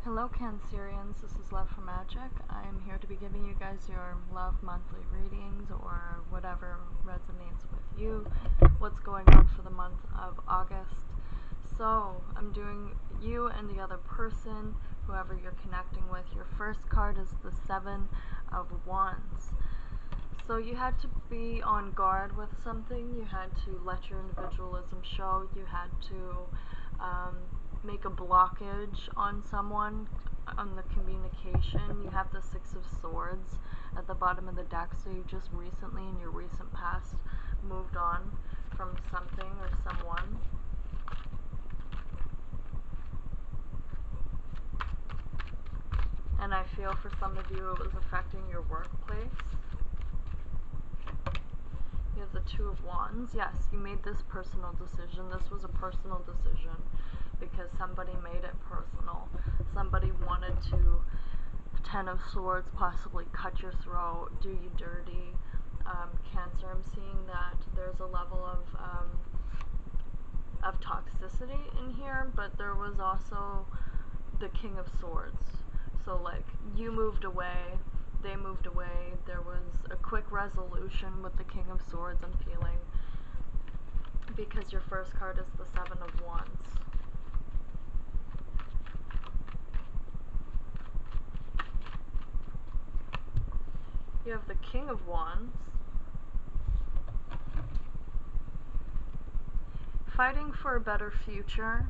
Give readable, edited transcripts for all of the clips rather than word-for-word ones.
Hello Cancerians, this is Love for Magic. I am here to be giving you guys your love monthly readings or whatever resonates with you, what's going on for the month of August. So, I'm doing you and the other person, whoever you're connecting with. Your first card is the Seven of Wands. So you had to be on guard with something, you had to let your individualism show, you had to make a blockage on someone, on the communication. You have the Six of Swords at the bottom of the deck, so you just recently, in your recent past, moved on from something or someone. And I feel for some of you it was affecting your workplace. You have the Two of Wands. Yes, you made this personal decision. This was a personal decision because somebody made it personal. Somebody wanted to, Ten of Swords, possibly cut your throat, do you dirty. Cancer, I'm seeing that there's a level of toxicity in here, but there was also the King of Swords. So like, you moved away, they moved away, there was a quick resolution with the King of Swords, I'm feeling, because your first card is the Seven of Wands. You have the King of Wands. Fighting for a better future.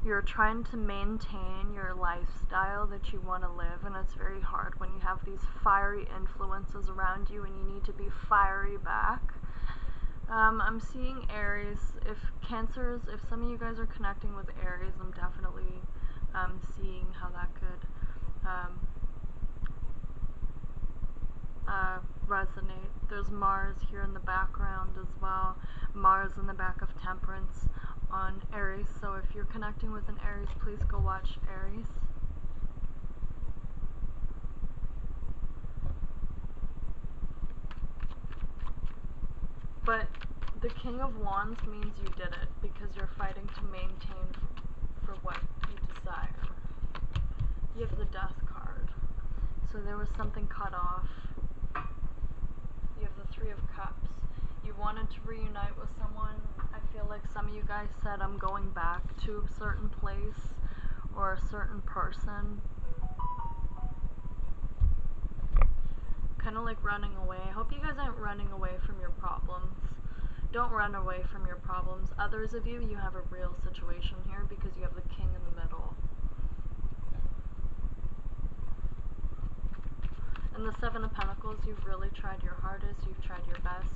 You're trying to maintain your lifestyle that you want to live, and it's very hard when you have these fiery influences around you and you need to be fiery back. I'm seeing Aries. If Cancers, if some of you guys are connecting with Aries, I'm definitely seeing how that could resonate. There's Mars here in the background as well. Mars in the back of Temperance on Aries. So if you're connecting with an Aries, please go watch Aries. But the King of Wands means you did it because you're fighting to maintain for what you desire. You have the Death card. So there was something cut off. You have the Three of Cups. You wanted to reunite with someone. I feel like some of you guys said, I'm going back to a certain place or a certain person. Kind of like running away. I hope you guys aren't running away from your problems. Don't run away from your problems. Others of you, you have a real situation here because you have the King in the middle. And the Seven of Pentacles, you've really tried your hardest, you've tried your best.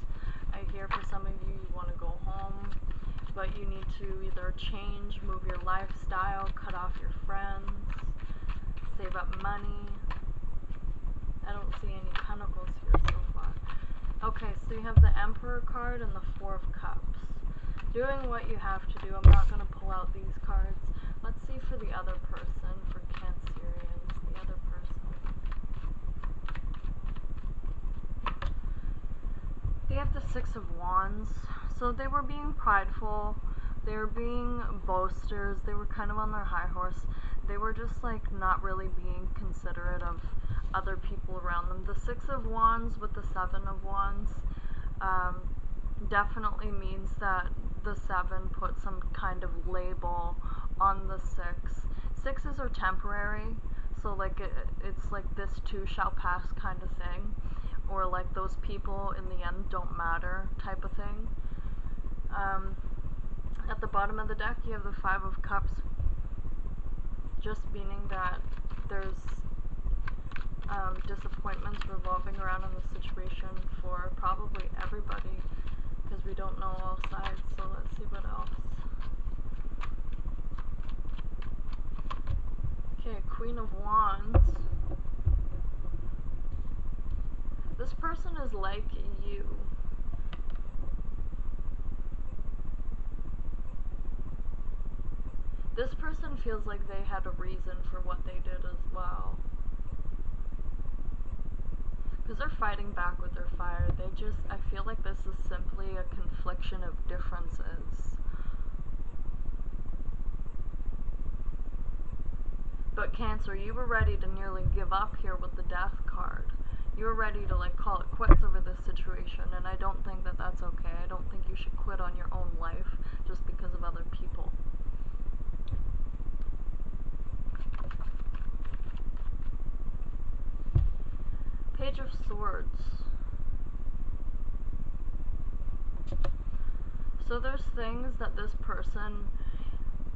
I hear for some of you, you want to go home, but you need to either change, move your lifestyle, cut off your friends, save up money. I don't see any Pentacles here so far. Okay, so you have the Emperor card and the Four of Cups. Doing what you have to do. I'm not going to pull out these cards. Let's see for the other person, for Cancerians, the other person. They have the Six of Wands. So they were being prideful. They were being boasters. They were kind of on their high horse. They were just like not really being considerate of other people around them. The Six of Wands with the Seven of Wands definitely means that the Seven put some kind of label on the Six. Sixes are temporary, so like it's like this too shall pass kind of thing, or like those people in the end don't matter type of thing. At the bottom of the deck you have the Five of Cups, just meaning that there's disappointments revolving around in the situation for probably everybody, because we don't know all sides. So let's see what else. Okay, Queen of Wands. This person is like you. This person feels like they had a reason for what they did as well. Because they're fighting back with their fire. I feel like this is simply a confliction of differences. But Cancer, you were ready to nearly give up here with the Death card. You were ready to like call it quits over this situation, and I don't think that that's okay. I don't think you should quit on your own life just because of other people. Page of Swords. So there's things that this person,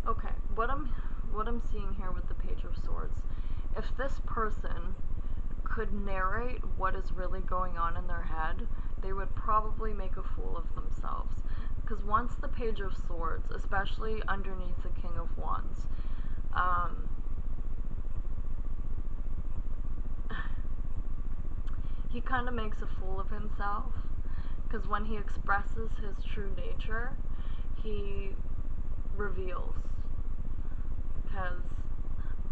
okay, what I'm seeing here with the Page of Swords, if this person could narrate what is really going on in their head, they would probably make a fool of themselves. Because once the Page of Swords, especially underneath the King of Wands, he kind of makes a fool of himself. Because when he expresses his true nature, he reveals. Because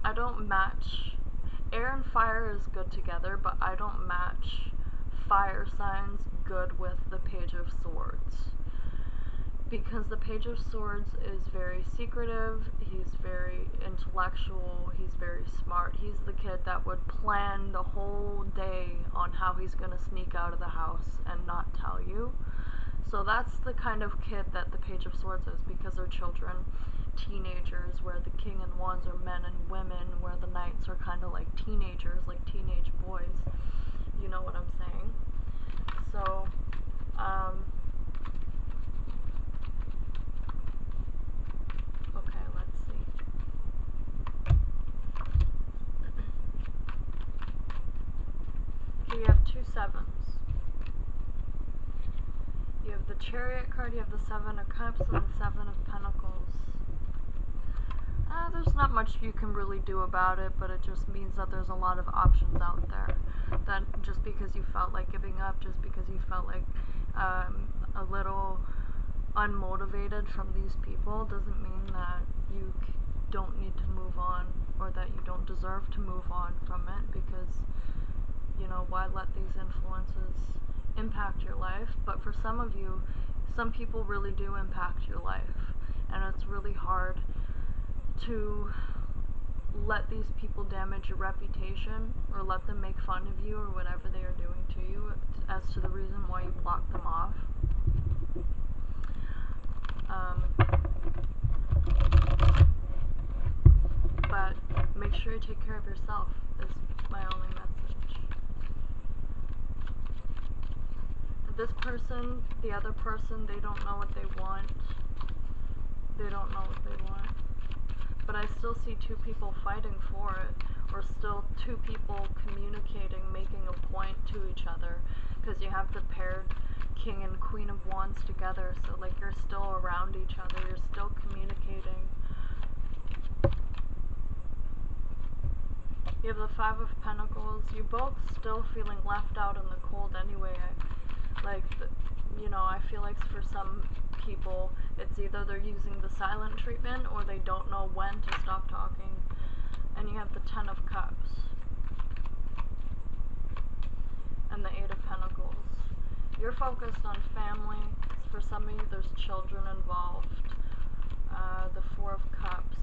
I don't match, air and fire is good together, but I don't match fire signs good with the Page of Swords. Because the Page of Swords is very secretive, he's very intellectual, he's very smart. He's the kid that would plan the whole day on how he's going to sneak out of the house and not tell you. So that's the kind of kid that the Page of Swords is, because they're children, teenagers, where the King and Wands are men and women, where the Knights are kind of like teenagers, like teenage boys. You know what I'm saying? So, okay, let's see. Okay, you have 2 sevens. You have the Chariot card, you have the 7 of Cups, and the 7 of Pentacles. There's not much you can really do about it, but it just means that there's a lot of options out there. That just because you felt like giving up, just because you felt like a little unmotivated from these people, doesn't mean that you don't need to move on, or that you don't deserve to move on from it, because, you know, why let these influences impact your life? But for some of you, some people really do impact your life, and it's really hard to let these people damage your reputation, or let them make fun of you, or whatever they are doing to you, as to the reason why you block them off. But make sure you take care of yourself, is my only message. This person, the other person, they don't know what they want. They don't know what they want. But I still see 2 people fighting for it, or still 2 people communicating, making a point to each other, because you have the paired King and Queen of Wands together, so like you're still around each other, you're still communicating. You have the 5 of Pentacles. You're both still feeling left out in the cold anyway. You know, I feel like for some people, it's either they're using the silent treatment, or they don't know when to stop talking. And you have the 10 of Cups. And the 8 of Pentacles. You're focused on family. For some of you, there's children involved. The 4 of Cups.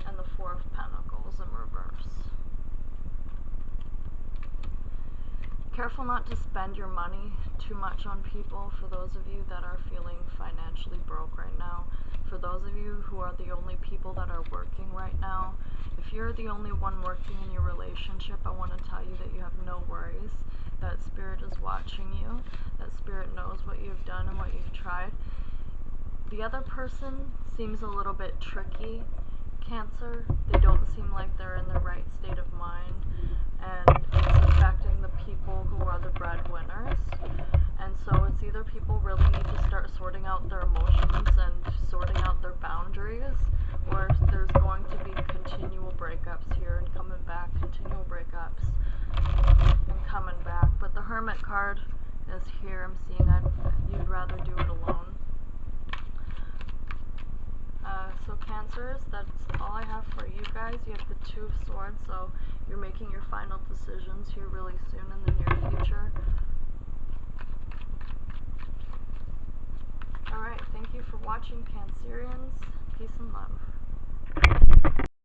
And the 4 of Pentacles in reverse. Careful not to spend your money too much on people, for those of you that are feeling financially broke right now. For those of you who are the only people that are working right now, if you're the only one working in your relationship, I want to tell you that you have no worries, that Spirit is watching you, that Spirit knows what you've done and what you've tried. The other person seems a little bit tricky, Cancer. They don't seem like they're in the right state of mind, and it's affecting the people who are the breadwinners. And so it's either people really need to start sorting out their emotions and sorting out their boundaries, or there's going to be continual breakups here and coming back, continual breakups and coming back. But the Hermit card is here. I'm seeing you'd rather do it alone. So Cancers, that's all I have for you guys. You have the 2 of Swords, so you're making your final decisions here really soon in the near future. Alright, thank you for watching, Cancerians. Peace and